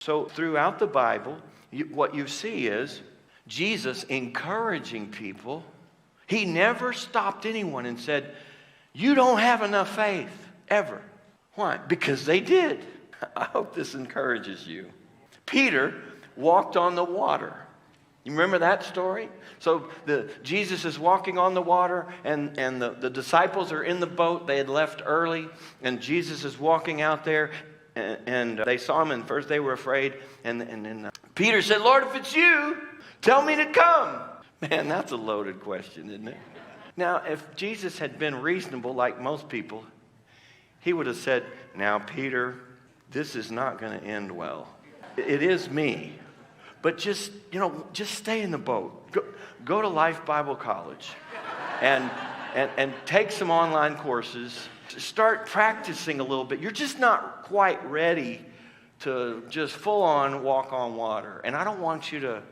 So throughout the Bible, what you see is Jesus encouraging people. He never stopped anyone and said, you don't have enough faith, ever. Why? Because they did. I hope this encourages you. Peter walked on the water. You remember that story? So Jesus is walking on the water, and the disciples are in the boat. They had left early, and Jesus is walking out there, and they saw him, and first they were afraid. And then Peter said, Lord, if it's you, tell me to come. Man, that's a loaded question, isn't it? Now, if Jesus had been reasonable like most people, he would have said, now, Peter, this is not going to end well. It is me. But just stay in the boat. Go to Life Bible College and take some online courses. Start practicing a little bit. You're just not quite ready to just full on walk on water. And I don't want you to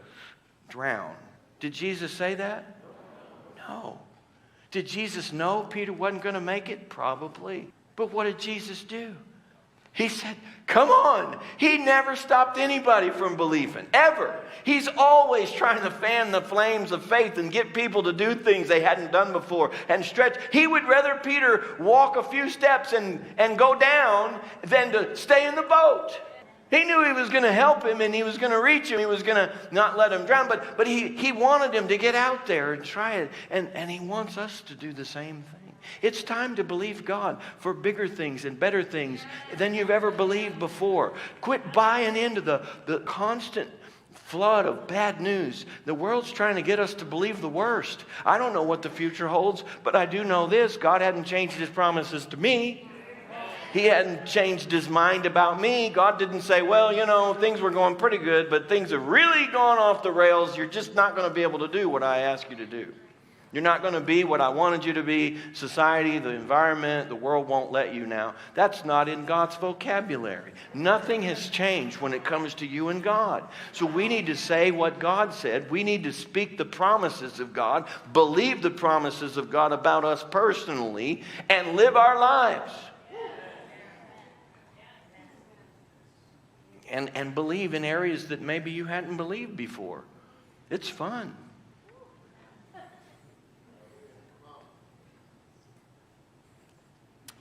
drown. Did Jesus say that? No. Did Jesus know Peter wasn't going to make it? Probably. But what did Jesus do? He said, come on. He never stopped anybody from believing, ever. He's always trying to fan the flames of faith and get people to do things they hadn't done before and stretch. He would rather Peter walk a few steps and go down than to stay in the boat. He knew he was going to help him and he was going to reach him. He was going to not let him drown. But he wanted him to get out there and try it. And he wants us to do the same thing. It's time to believe God for bigger things and better things than you've ever believed before. Quit buying into the constant flood of bad news. The world's trying to get us to believe the worst. I don't know what the future holds, but I do know this. God hadn't changed his promises to me. He hadn't changed his mind about me. God didn't say, well, things were going pretty good, but things have really gone off the rails. You're just not going to be able to do what I ask you to do. You're not going to be what I wanted you to be. Society, the environment, the world won't let you now. That's not in God's vocabulary. Nothing has changed when it comes to you and God. So we need to say what God said. We need to speak the promises of God, believe the promises of God about us personally, and live our lives. And believe in areas that maybe you hadn't believed before. It's fun.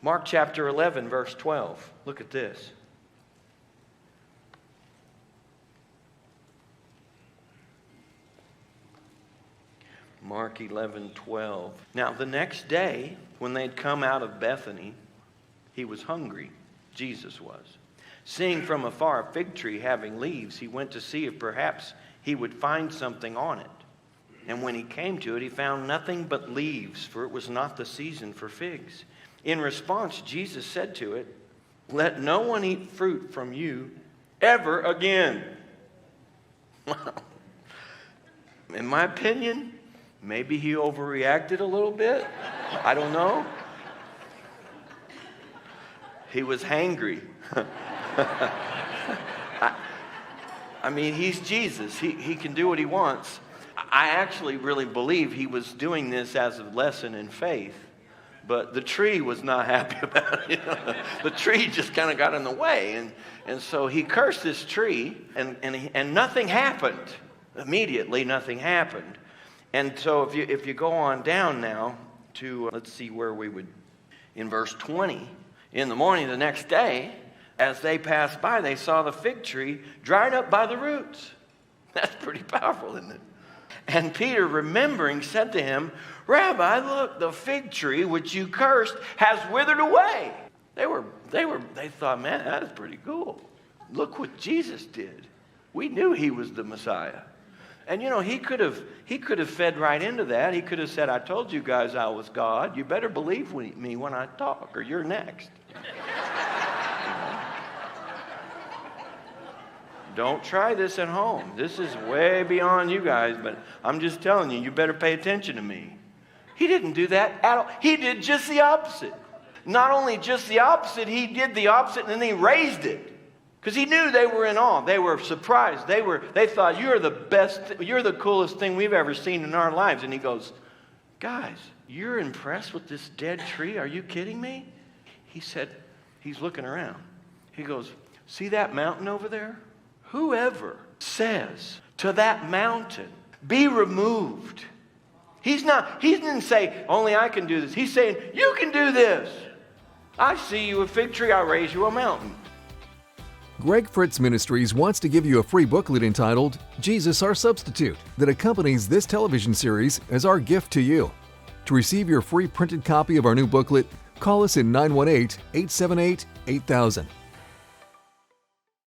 Mark chapter 11, verse 12. Look at this. Mark 11:12. Now the next day, when they'd come out of Bethany, he was hungry. Jesus was. Seeing from afar a fig tree having leaves, he went to see if perhaps he would find something on it. And when he came to it, he found nothing but leaves, for it was not the season for figs. In response, Jesus said to it, let no one eat fruit from you ever again. In my opinion, maybe he overreacted a little bit. I don't know. He was hangry. I mean, he's Jesus. He can do what he wants. I actually really believe he was doing this as a lesson in faith. But the tree was not happy about it. The tree just kind of got in the way. And so he cursed this tree, and nothing happened. Immediately, nothing happened. And so if you go on down now to, let's see where we would, in verse 20. In the morning the next day, as they passed by, they saw the fig tree dried up by the roots. That's pretty powerful, isn't it? And Peter, remembering, said to him, Rabbi, look, the fig tree which you cursed has withered away. They thought, man, that is pretty cool. Look what Jesus did. We knew he was the Messiah. And he could have fed right into that. He could have said, I told you guys I was God. You better believe me when I talk, or you're next. Don't try this at home. This is way beyond you guys, but I'm just telling you, you better pay attention to me. He didn't do that at all. He did just the opposite. Not only just the opposite, he did the opposite and then he raised it. Because he knew they were in awe. They were surprised. They thought, you're the best, you're the coolest thing we've ever seen in our lives. And he goes, guys, you're impressed with this dead tree? Are you kidding me? He said, he's looking around. He goes, see that mountain over there? Whoever says to that mountain, be removed. He didn't say, only I can do this. He's saying, you can do this. I see you a fig tree, I raise you a mountain. Greg Fritz Ministries wants to give you a free booklet entitled Jesus Our Substitute that accompanies this television series as our gift to you. To receive your free printed copy of our new booklet, call us at 918-878-8000.